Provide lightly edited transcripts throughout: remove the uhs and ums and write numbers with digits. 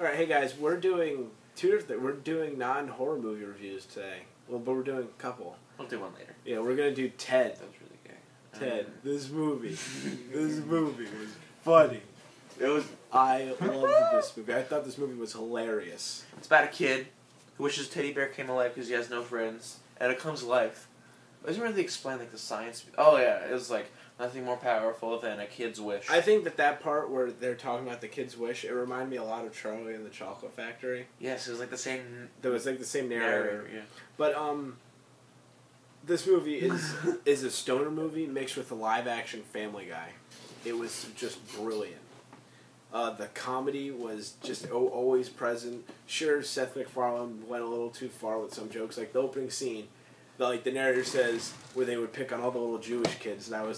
All right, hey guys, we're doing we're doing non-horror movie reviews today. Well, but we're doing a couple. We'll do one later. Yeah, we're gonna do Ted. That was really gay. Ted, this movie was funny. I loved this movie. I thought this movie was hilarious. It's about a kid who wishes Teddy Bear came alive because he has no friends, and it comes alive. It doesn't really explain like the science. Oh yeah, it was like nothing more powerful than a kid's wish. I think that part where they're talking about the kid's wish, it reminded me a lot of Charlie and the Chocolate Factory. Yes, it was like the same. There was like the same narrator. Yeah. But this movie is a stoner movie mixed with a live action Family Guy. It was just brilliant. The comedy was just always present. Sure, Seth MacFarlane went a little too far with some jokes, like the opening scene. The narrator says where they would pick on all the little Jewish kids, and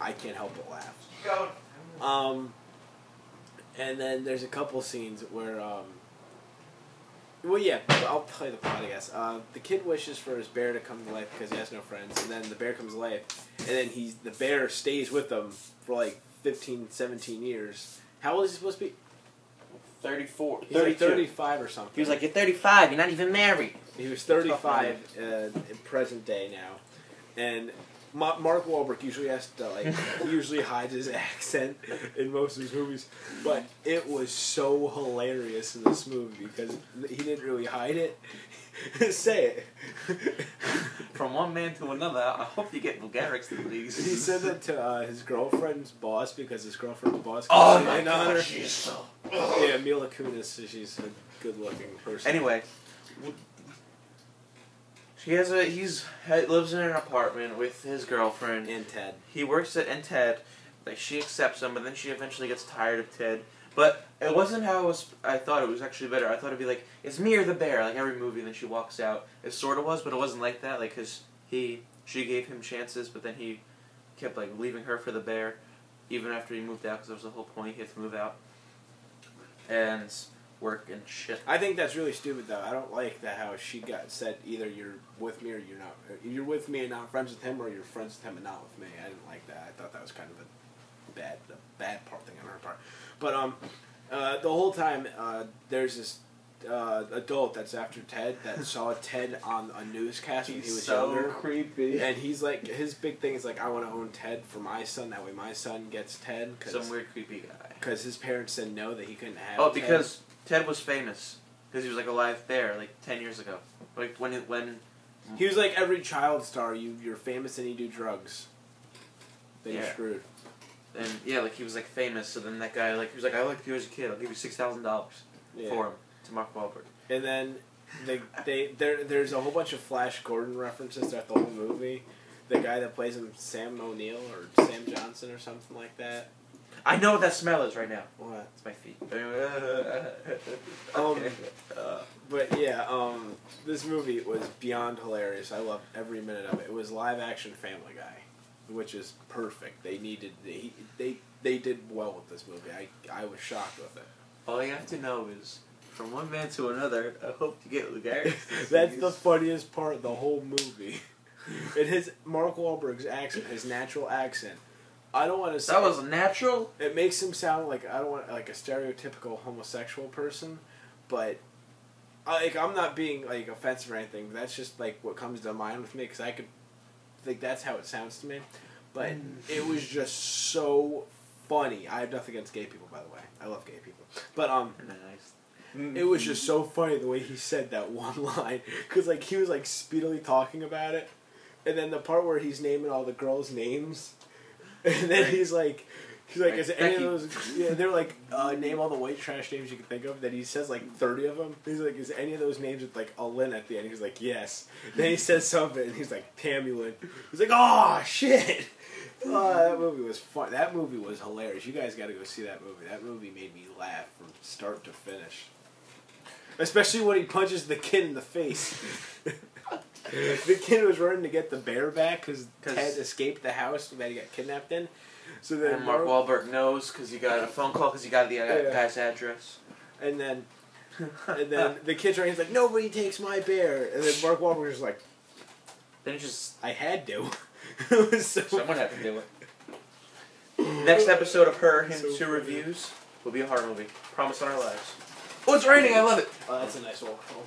I can't help but laugh. And then there's a couple scenes where well, yeah, I'll tell you the plot, I guess. The kid wishes for his bear to come to life because he has no friends, and then the bear comes to life, and then the bear stays with them for like 15, 17 years. How old is he supposed to be? 34. He's like 35 or something. He was like, "You're 35. You're not even married." He was 35 in present day now, and Mark Wahlberg usually has to he usually hides his accent in most of his movies, but it was so hilarious in this movie because he didn't really hide it. Say it. From one man to another, I hope you get vulgarics, please. He said that to his girlfriend's boss because his girlfriend's boss. Oh my god, she's so. Yeah, Mila Kunis. She's a good-looking person. Anyway, he lives in an apartment with his girlfriend And Ted. He works at Ted. Like she accepts him, but then she eventually gets tired of Ted. But it wasn't how I thought. It was actually better. I thought it'd be like, it's me or the bear, like every movie. And then she walks out. It sort of was, but it wasn't like that. Like, cause she gave him chances, but then he kept like leaving her for the bear, even after he moved out. Cause that was the whole point. He had to move out and work and shit. I think that's really stupid, though. I don't like that how she got said either you're with me or you're not. You're with me and not friends with him, or you're friends with him and not with me. I didn't like that. I thought that was kind of a bad part thing on her part. But the whole time there's this adult that's after Ted that saw Ted on a newscast when he was younger. So creepy. And he's like, his big thing is like, I want to own Ted for my son. That way my son gets Ted. Some weird creepy guy. Because his parents said no, that he couldn't have. Oh, Ted. because Ted was famous because he was like a live bear like 10 years ago. Like when he was like every child star. You're famous and you do drugs. Then you're screwed. And yeah, like he was like famous. So then that guy he was like, I liked you as a kid. I'll give you $6,000 for him to Mark Wahlberg. And then there's a whole bunch of Flash Gordon references throughout the whole movie. The guy that plays him, Sam O'Neill or Sam Johnson or something like that. I know what that smell is right now. What? It's my feet. But yeah, this movie was beyond hilarious. I loved every minute of it. It was live action Family Guy, which is perfect. They did well with this movie. I was shocked with it. All you have to know is, from one man to another, I hope you get vulgarity. That's the funniest part of the whole movie. It has Mark Wahlberg's accent, his natural accent. I don't want to say that was natural. It makes him sound like I don't want like a stereotypical homosexual person, but I'm not being like offensive or anything. But that's just like what comes to mind with me because I could think that's how it sounds to me. But it was just so funny. I have nothing against gay people, by the way. I love gay people, but Nice. It was just so funny the way he said that one line because like he was like speedily talking about it, and then the part where he's naming all the girls' names. And then he's like, is any of those? Yeah, they're like, name all the white trash names you can think of. Then he says like 30 of them. He's like, is any of those names with like a Lynn at the end? He's like, yes. Then he says something, and he's like, Tamulin. He's like, oh shit. That movie was fun. That movie was hilarious. You guys got to go see that movie. That movie made me laugh from start to finish. Especially when he punches the kid in the face. The kid was running to get the bear back because Ted escaped the house that he got kidnapped in. So then Mark Wahlberg knows because you got a phone call because you got the guy's address. And then the kid's running. He's like, nobody takes my bear. And then Mark Wahlberg was like, then just I had to. It was so someone had to do it. Next episode of Her, Him, Two Reviews will be a horror movie. Promise on our lives. Oh, it's raining. I love it. Oh, that's a nice walk home.